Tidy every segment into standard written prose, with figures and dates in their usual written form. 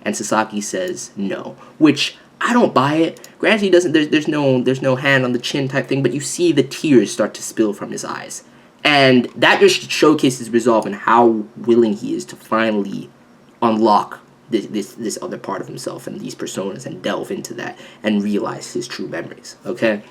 And Sasaki says no, which I don't buy it. Granted, he doesn't. There's no hand on the chin type thing, but you see the tears start to spill from his eyes, and that just showcases resolve and how willing he is to finally unlock this other part of himself and these personas and delve into that and realize his true memories. Okay,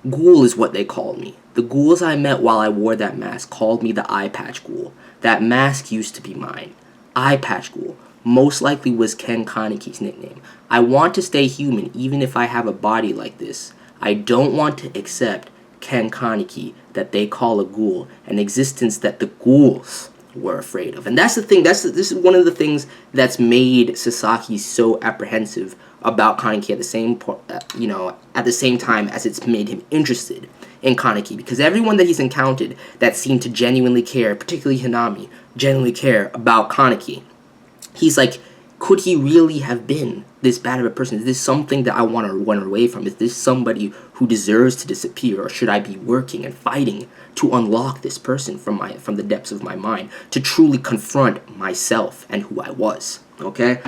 Ghoul is what they called me. The ghouls I met while I wore that mask called me the Eye Patch Ghoul. That mask used to be mine. Eye Patch Ghoul most likely was Ken Kaneki's nickname. I want to stay human even if I have a body like this. I don't want to accept Ken Kaneki that they call a ghoul, an existence that the ghouls were afraid of. And that's the thing, this is one of the things that's made Sasaki so apprehensive about Kaneki at the same time as it's made him interested in Kaneki, because everyone that he's encountered that seemed to genuinely care, particularly Hinami, genuinely care about Kaneki, he's like, could he really have been this bad of a person? Is this something that I want to run away from? Is this somebody who deserves to disappear? Or should I be working and fighting to unlock this person from the depths of my mind, to truly confront myself and who I was? Okay?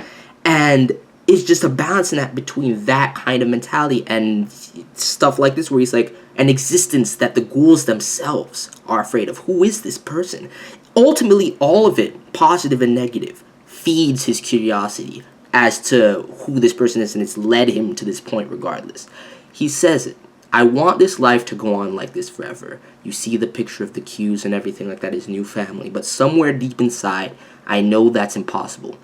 And it's just a balancing act between that kind of mentality and stuff like this, where he's like, an existence that the ghouls themselves are afraid of. Who is this person? Ultimately, all of it, positive and negative, feeds his curiosity as to who this person is, and it's led him to this point regardless. He says it. I want this life to go on like this forever. You see the picture of the cues and everything like that, his new family, but somewhere deep inside, I know that's impossible.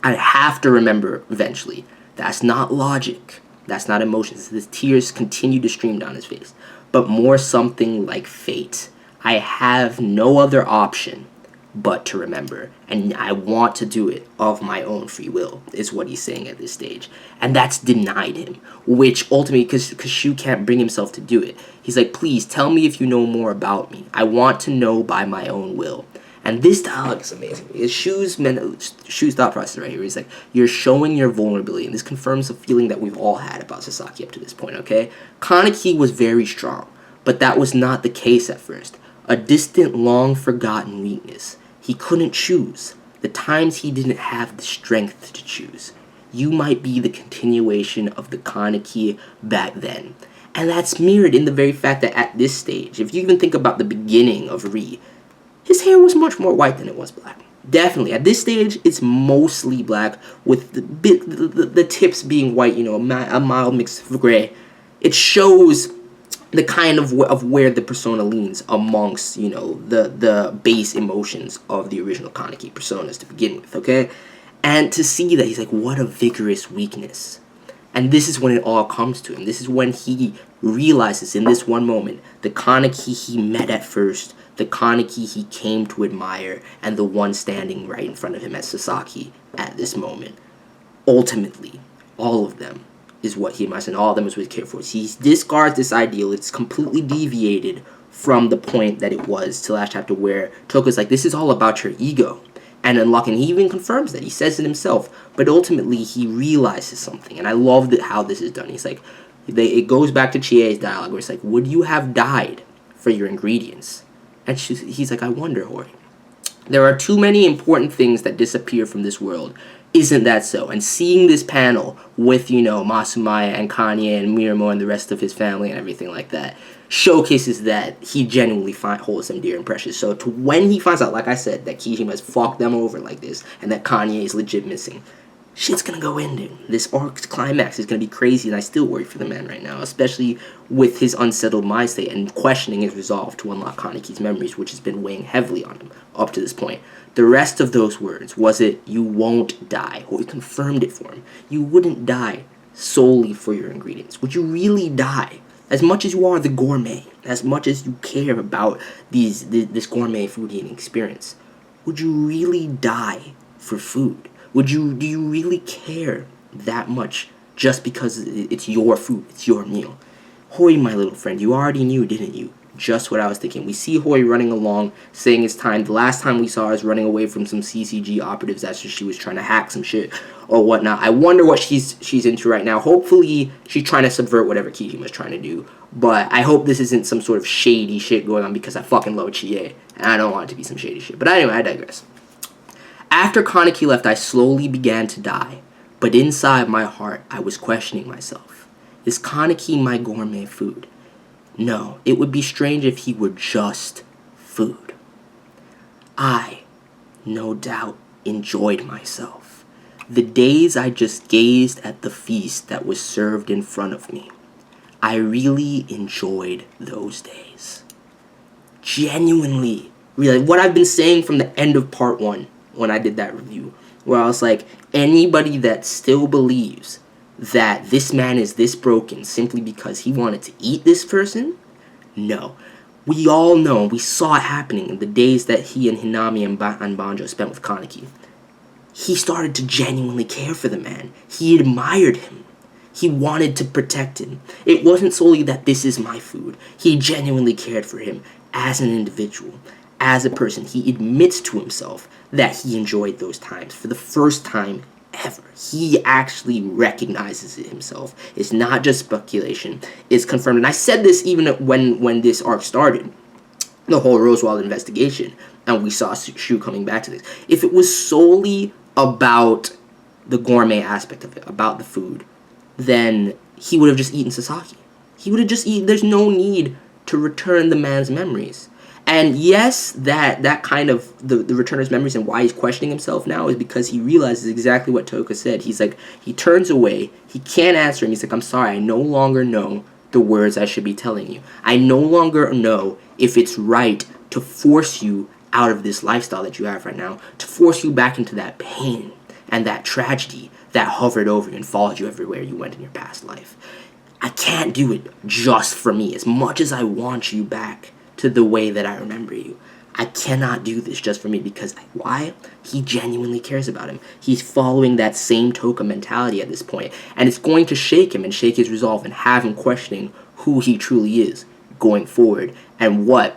I have to remember eventually. That's not logic. That's not emotions. The tears continue to stream down his face, but more something like fate. I have no other option but to remember, and I want to do it of my own free will, is what he's saying at this stage. And that's denied him, which ultimately, because Shuu can't bring himself to do it, he's like, please tell me if you know more about me. I want to know by my own will. And this dialogue is amazing. It's Shu's thought process right here. He's like, you're showing your vulnerability, and this confirms the feeling that we've all had about Sasaki up to this point, okay? Kaneki was very strong, but that was not the case at first. A distant, long-forgotten weakness. He couldn't choose. The times he didn't have the strength to choose. You might be the continuation of the Kaneki back then. And that's mirrored in the very fact that at this stage, if you even think about the beginning of Ri, his hair was much more white than it was black. Definitely. At this stage, it's mostly black, with the tips being white, a mild mix of gray. It shows the kind of where the persona leans amongst, the base emotions of the original Kaneki personas to begin with, okay? And to see that, he's like, what a vigorous weakness. And this is when it all comes to him. This is when he realizes in this one moment, the Kaneki he met at first, the Kaneki he came to admire, and the one standing right in front of him as Sasaki at this moment. Ultimately, all of them is what he admires, and all of them is what he cares for. He discards this ideal. It's completely deviated from the point that it was to last chapter, where Toko's like, this is all about your ego and unlocking. He even confirms that. He says it himself. But ultimately, he realizes something. And I love how this is done. He's like, it goes back to Chie's dialogue, where it's like, would you have died for your ingredients? And he's like, I wonder, Hori. There are too many important things that disappear from this world. Isn't that so? And seeing this panel with, Masumaya and Kanye and Miramo and the rest of his family and everything like that showcases that he genuinely holds them dear and precious. So when he finds out, like I said, that Kijima has fucked them over like this and that Kanye is legit missing, shit's gonna go in, dude. This arc's climax is gonna be crazy, and I still worry for the man right now, especially with his unsettled mind state and questioning his resolve to unlock Kaneki's memories, which has been weighing heavily on him up to this point. The rest of those words, was it, you won't die, or he confirmed it for him. You wouldn't die solely for your ingredients. Would you really die? As much as you are the gourmet, as much as you care about this gourmet food eating experience, would you really die for food? Do you really care that much just because it's your food, it's your meal? Hori, my little friend, you already knew, didn't you? Just what I was thinking. We see Hori running along, saying it's time. The last time we saw her is running away from some CCG operatives after she was trying to hack some shit or whatnot. I wonder what she's into right now. Hopefully, she's trying to subvert whatever Kijima's trying to do. But I hope this isn't some sort of shady shit going on, because I fucking love Chie, and I don't want it to be some shady shit. But anyway, I digress. After Kaneki left, I slowly began to die. But inside my heart, I was questioning myself. Is Kaneki my gourmet food? No, it would be strange if he were just food. I, no doubt, enjoyed myself. The days I just gazed at the feast that was served in front of me. I really enjoyed those days. Genuinely, really, what I've been saying from the end of part 1 when I did that review, where I was like, anybody that still believes that this man is this broken simply because he wanted to eat this person, no. We all know, we saw it happening in the days that he and Hinami and Banjo spent with Kaneki. He started to genuinely care for the man. He admired him. He wanted to protect him. It wasn't solely that this is my food. He genuinely cared for him as an individual, as a person. He admits to himself that he enjoyed those times for the first time ever. He actually recognizes it himself. It's not just speculation. It's confirmed. And I said this even when this arc started, the whole Rosewald investigation, and we saw Shuu coming back to this. If it was solely about the gourmet aspect of it, about the food, then he would have just eaten Sasaki. He would have just eaten. There's no need to return the man's memories. And yes, that kind of, the returner's memories and why he's questioning himself now is because he realizes exactly what Toka said. He's like, he turns away, he can't answer him. He's like, I'm sorry, I no longer know the words I should be telling you. I no longer know if it's right to force you out of this lifestyle that you have right now, to force you back into that pain and that tragedy that hovered over you and followed you everywhere you went in your past life. I can't do it just for me. As much as I want you back to the way that I remember you, I cannot do this just for me, because why? He genuinely cares about him. He's following that same Toka mentality at this point, and it's going to shake him and shake his resolve and have him questioning who he truly is going forward and what,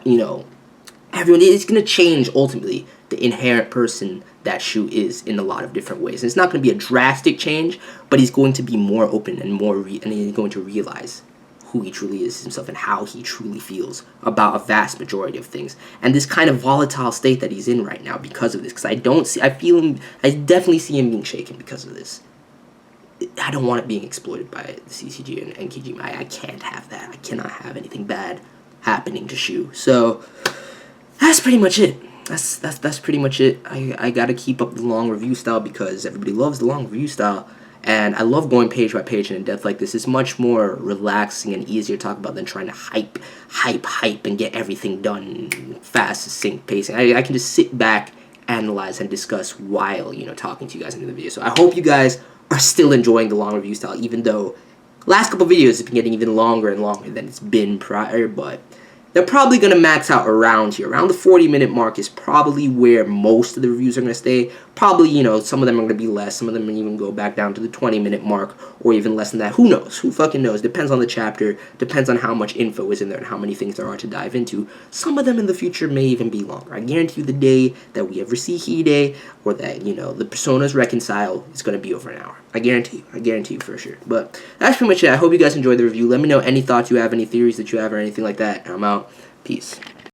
everyone is going to change ultimately the inherent person that Shuu is in a lot of different ways. And it's not going to be a drastic change, but he's going to be more open and and he's going to realize who he truly is himself and how he truly feels about a vast majority of things. And this kind of volatile state that he's in right now because of this. Because I definitely see him being shaken because of this. I don't want it being exploited by the CCG and Kijima. I can't have that. I cannot have anything bad happening to Shuu. So that's pretty much it. That's pretty much it. I gotta keep up the long review style because everybody loves the long review style. And I love going page by page and in depth like this. It's much more relaxing and easier to talk about than trying to hype, and get everything done fast, succinct pacing. I can just sit back, analyze, and discuss while, talking to you guys in the video. So I hope you guys are still enjoying the long review style, even though last couple videos have been getting even longer and longer than it's been prior, but they're probably going to max out around here. Around the 40-minute mark is probably where most of the reviews are going to stay. Probably, some of them are going to be less. Some of them may even go back down to the 20-minute mark or even less than that. Who knows? Who fucking knows? Depends on the chapter. Depends on how much info is in there and how many things there are to dive into. Some of them in the future may even be longer. I guarantee you the day that we ever see Hide or that, the personas reconcile is going to be over an hour. I guarantee you for sure. But that's pretty much it. I hope you guys enjoyed the review. Let me know any thoughts you have, any theories that you have, or anything like that. And I'm out. Peace.